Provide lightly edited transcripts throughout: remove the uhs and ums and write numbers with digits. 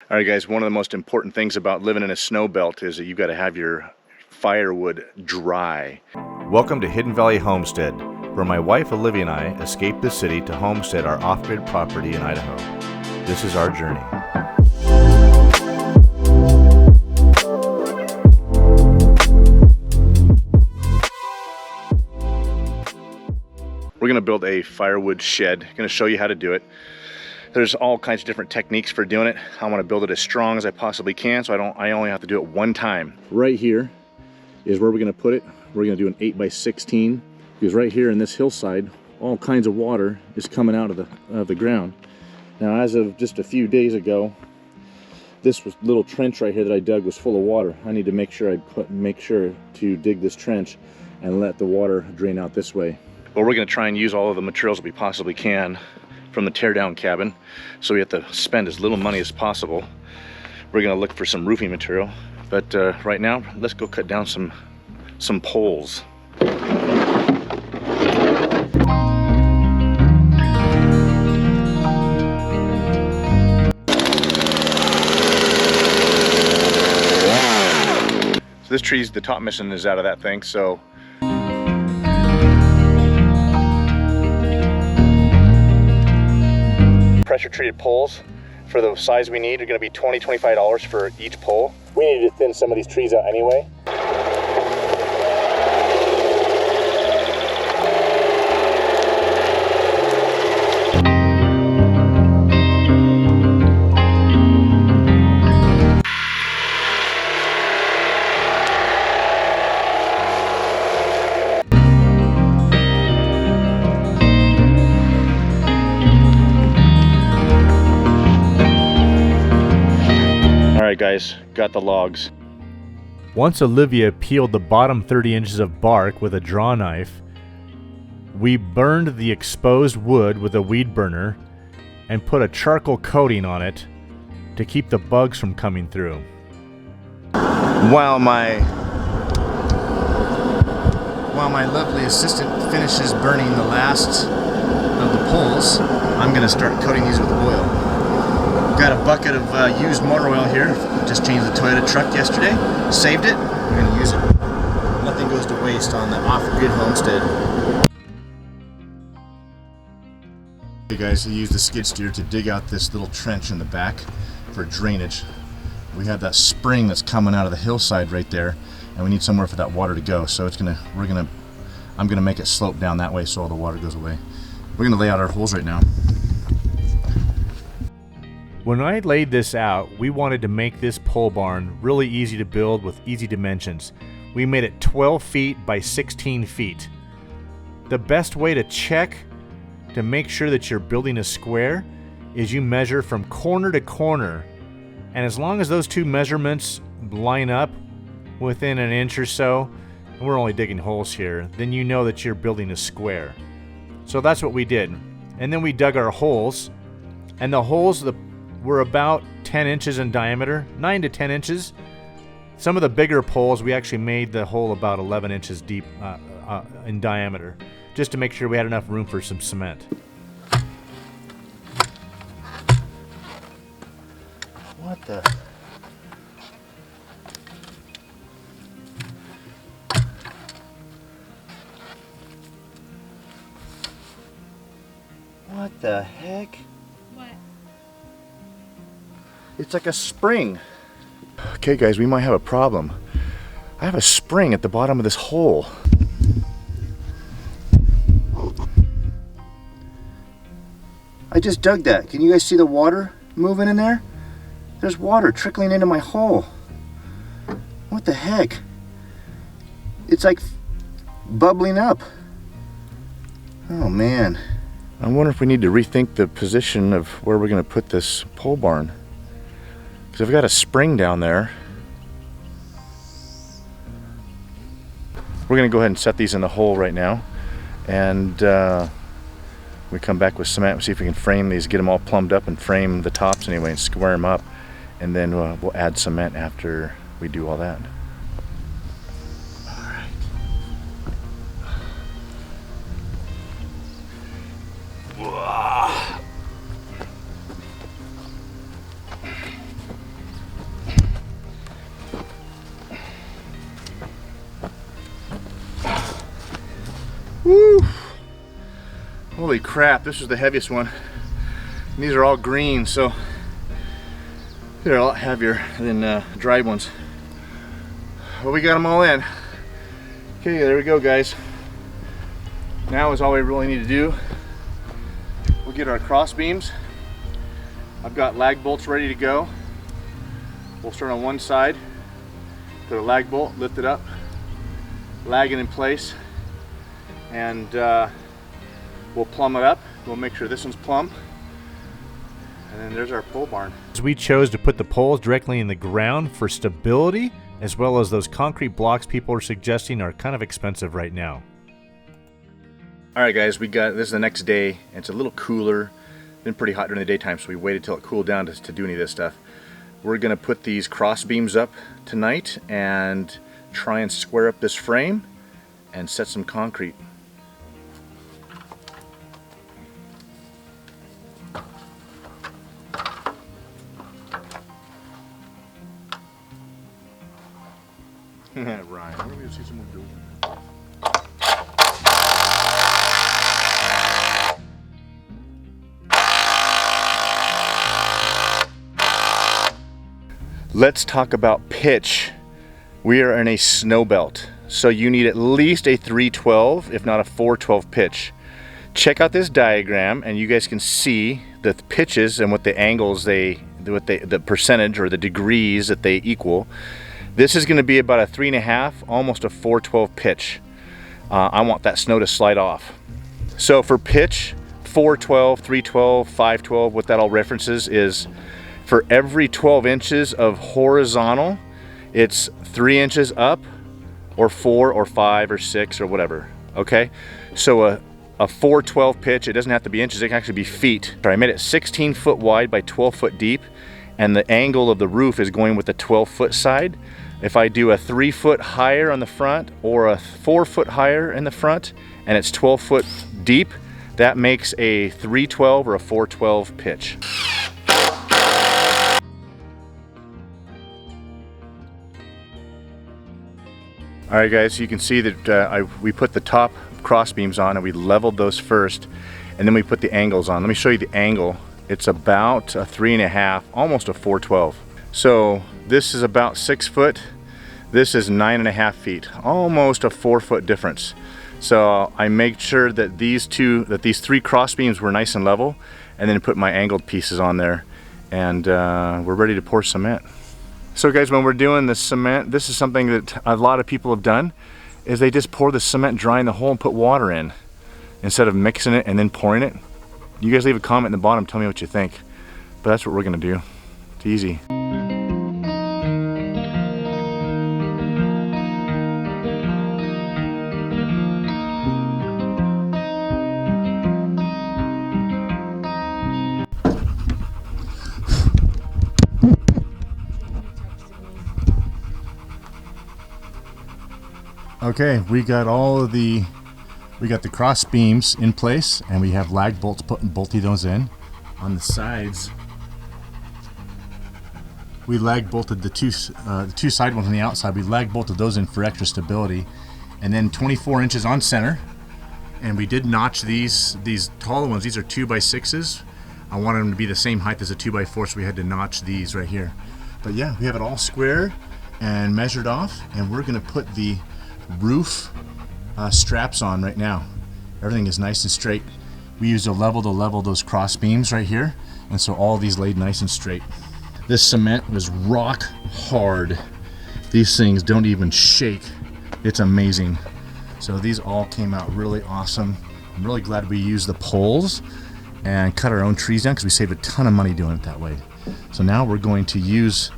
All right, guys, one of the most important things about living in a snow belt is that you've got to have your firewood dry. Welcome to Hidden Valley Homestead, where my wife Olivia and I escaped the city to homestead our off-grid property in Idaho. This is our journey. We're going to build a firewood shed. I'm going to show you how to do it. There's all kinds of different techniques for doing it. I want to build it as strong as I possibly can, so I only have to do it one time. Right here is where we're going to put it. We're going to do an 8x16, because right here in this hillside, all kinds of water is coming out of the ground. Now, as of just a few days ago, this little trench right here that I dug was full of water. I need to make sure to dig this trench and let the water drain out this way. Well, we're going to try and use all of the materials that we possibly can from the teardown cabin, so we have to spend as little money as possible. We're going to look for some roofing material, but right now let's go cut down some poles. So this tree's, the top mission is out of that thing, so pressure treated poles for the size we need are going to be $20–25 for each pole. We need to thin some of these trees out anyway. Alright guys, got the logs. Once Olivia peeled the bottom 30 inches of bark with a draw knife, we burned the exposed wood with a weed burner and put a charcoal coating on it to keep the bugs from coming through. While my lovely assistant finishes burning the last of the poles, I'm going to start coating these with oil. Got a bucket of used motor oil here. Just changed the Toyota truck yesterday. Saved it. We're going to use it. Nothing goes to waste on the off-grid homestead. Hey guys, I used the skid steer to dig out this little trench in the back for drainage. We have that spring that's coming out of the hillside right there, and we need somewhere for that water to go. So I'm gonna make it slope down that way so all the water goes away. We're gonna lay out our holes right now. When I laid this out, we wanted to make this pole barn really easy to build with easy dimensions. We made it 12 feet by 16 feet. The best way to check to make sure that you're building a square is you measure from corner to corner. And as long as those two measurements line up within an inch or so, and we're only digging holes here, then you know that you're building a square. So that's what we did. And then we dug our holes, and the holes were about 10 inches in diameter, 9 to 10 inches. Some of the bigger poles, we actually made the hole about 11 inches deep in diameter, just to make sure we had enough room for some cement. What the? What the heck? It's like a spring. Okay guys, we might have a problem. I have a spring at the bottom of this hole. I just dug that. Can you guys see the water moving in there? There's water trickling into my hole. What the heck? It's like bubbling up. Oh man. I wonder if we need to rethink the position of where we're going to put this pole barn. So I've got a spring down there. We're going to go ahead and set these in the hole right now, and we come back with cement and see if we can frame these, get them all plumbed up and frame the tops anyway and square them up, and then we'll add cement after we do all that. All right. Holy crap, this is the heaviest one. And these are all green, so they're a lot heavier than dried ones. Well, we got them all in. Okay, there we go, guys. Now is all we really need to do. We'll get our cross beams. I've got lag bolts ready to go. We'll start on one side, put a lag bolt, lift it up, lag it in place, and we'll plumb it up. We'll make sure this one's plumb. And then there's our pole barn. We chose to put the poles directly in the ground for stability, as well as those concrete blocks people are suggesting are kind of expensive right now. All right, guys, this is the next day, and it's a little cooler. Been pretty hot during the daytime, so we waited till it cooled down to do any of this stuff. We're gonna put these cross beams up tonight and try and square up this frame and set some concrete. Ryan, we're gonna see someone do it. Let's talk about pitch. We are in a snow belt, so you need at least a 312, if not a 412 pitch. Check out this diagram and you guys can see the pitches and what the angles the percentage or the degrees that they equal. This is going to be about a 3.5, almost a 412 pitch. I want that snow to slide off. So for pitch, 412, 312, 512, what that all references is for every 12 inches of horizontal, it's 3 inches up, or 4 or 5 or 6 or whatever. Okay, so a 412 pitch, it doesn't have to be inches, it can actually be feet. I made it 16 foot wide by 12 foot deep, and the angle of the roof is going with the 12 foot side. If I do a 3 foot higher on the front or a 4 foot higher in the front and it's 12 foot deep, that makes a 312 or a 412 pitch. All right, guys, you can see that we put the top cross beams on and we leveled those first, and then we put the angles on. Let me show you the angle. It's about a 3.5, almost a 412. So this is about 6 foot. This is 9.5 feet, almost a 4 foot difference. So I made sure that these three cross beams were nice and level, and then put my angled pieces on there, and we're ready to pour cement. So guys, when we're doing the cement, this is something that a lot of people have done, is they just pour the cement dry in the hole and put water in, instead of mixing it and then pouring it. You guys leave a comment in the bottom, tell me what you think. But that's what we're gonna do. It's easy. Okay, we got the cross beams in place, and we have lag bolts bolting those in. On the sides, we lag bolted the two side ones on the outside. We lag bolted those in for extra stability, and then 24 inches on center. And we did notch these taller ones. These are 2x6s. I wanted them to be the same height as a 2x4, so we had to notch these right here. But yeah, we have it all square and measured off, and we're gonna put the roof straps on right now. Everything is nice and straight. We used a level to level those cross beams right here, and so all these laid nice and straight. This cement was rock hard. These things don't even shake. It's amazing. So these all came out really awesome. I'm really glad we used the poles and cut our own trees down, because we saved a ton of money doing it that way. So now we're going to use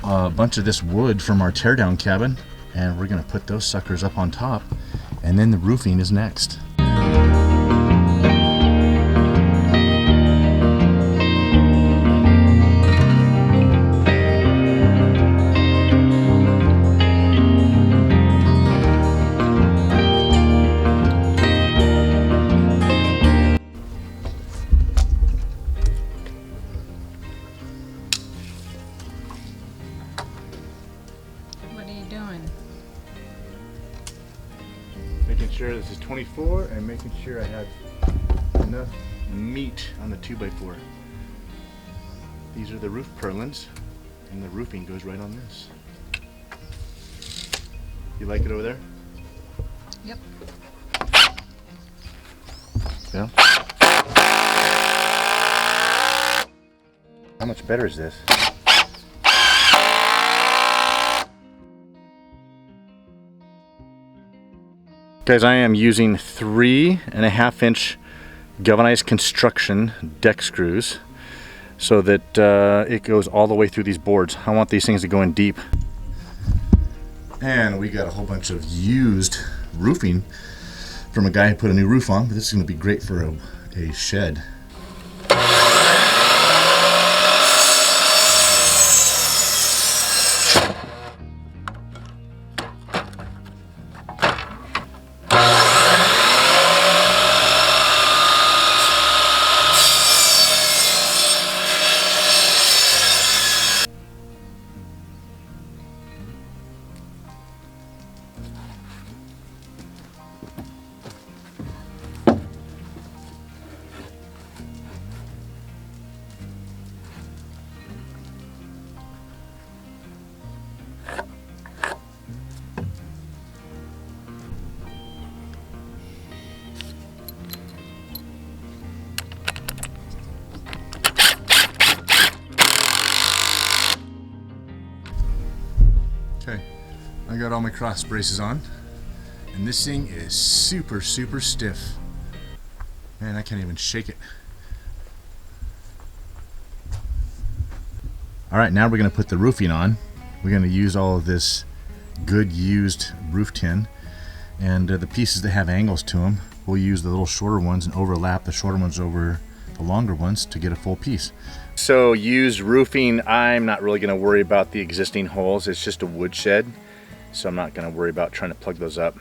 a bunch of this wood from our teardown cabin, and we're gonna put those suckers up on top, and then the roofing is next. What are you doing? Making sure this is 24 and making sure I had enough meat on the 2x4. These are the roof purlins, and the roofing goes right on this. You like it over there? Yep. Yeah. How much better is this? Guys, I am using 3.5-inch galvanized construction deck screws so that it goes all the way through these boards. I want these things to go in deep. And we got a whole bunch of used roofing from a guy who put a new roof on, but this is going to be great for a shed. Okay, I got all my cross braces on, and this thing is super stiff. Man, I can't even shake it. Alright, now we're going to put the roofing on. We're going to use all of this good used roof tin, and the pieces that have angles to them, we'll use the little shorter ones and overlap the shorter ones over the longer ones to get a full piece. So used roofing, I'm not really going to worry about the existing holes. It's just a wood shed, so I'm not going to worry about trying to plug those up.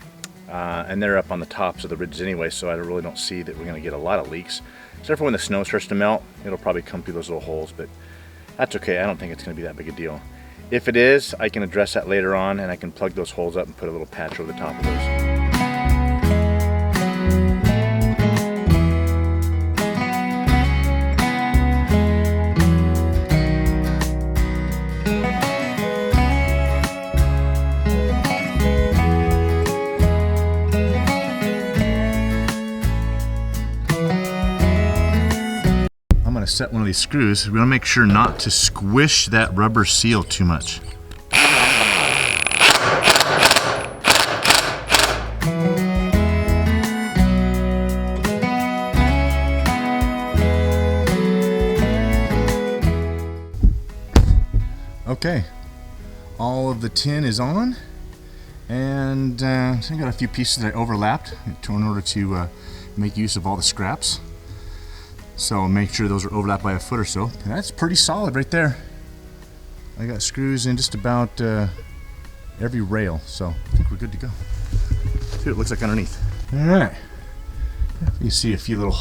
And they're up on the tops of the ridges anyway, so I really don't see that we're going to get a lot of leaks. Except for when the snow starts to melt, it'll probably come through those little holes, but that's okay. I don't think it's going to be that big a deal. If it is, I can address that later on, and I can plug those holes up and put a little patch over the top of those. Set one of these screws. We want to make sure not to squish that rubber seal too much. Okay, all of the tin is on, and I got a few pieces that I overlapped in order to make use of all the scraps. So make sure those are overlapped by a foot or so. And that's pretty solid right there. I got screws in just about every rail, so I think we're good to go. See what it looks like underneath. All right. You see a few little,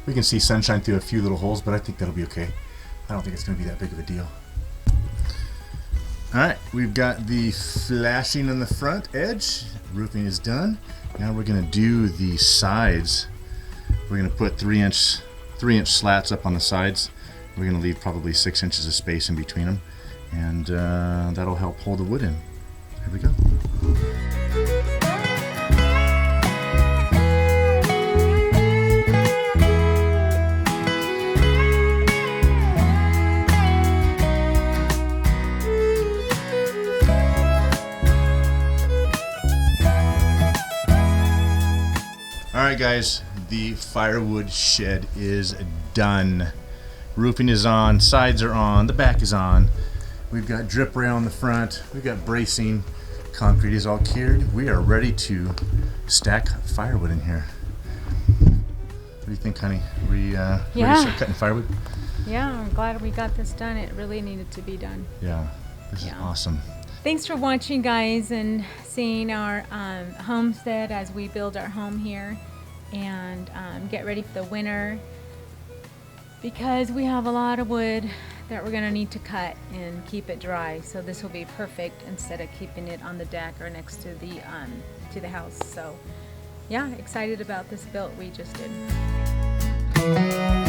we can see sunshine through a few little holes, but I think that'll be okay. I don't think it's gonna be that big of a deal. All right, we've got the flashing on the front edge. Roofing is done. Now we're gonna do the sides. We're gonna put 3-inch slats up on the sides. We're going to leave probably 6 inches of space in between them, and that'll help hold the wood in. Here we go. Alright guys, the firewood shed is done. Roofing is on, sides are on, the back is on. We've got drip rail on the front, we've got bracing, concrete is all cured. We are ready to stack firewood in here. What do you think, honey? Ready to start cutting firewood? Yeah, I'm glad we got this done. It really needed to be done. Yeah, this is awesome. Thanks for watching, guys, and seeing our homestead as we build our home here. And get ready for the winter, because we have a lot of wood that we're going to need to cut and keep it dry. So this will be perfect instead of keeping it on the deck or next to the house. So yeah, excited about this build we just did. Bye.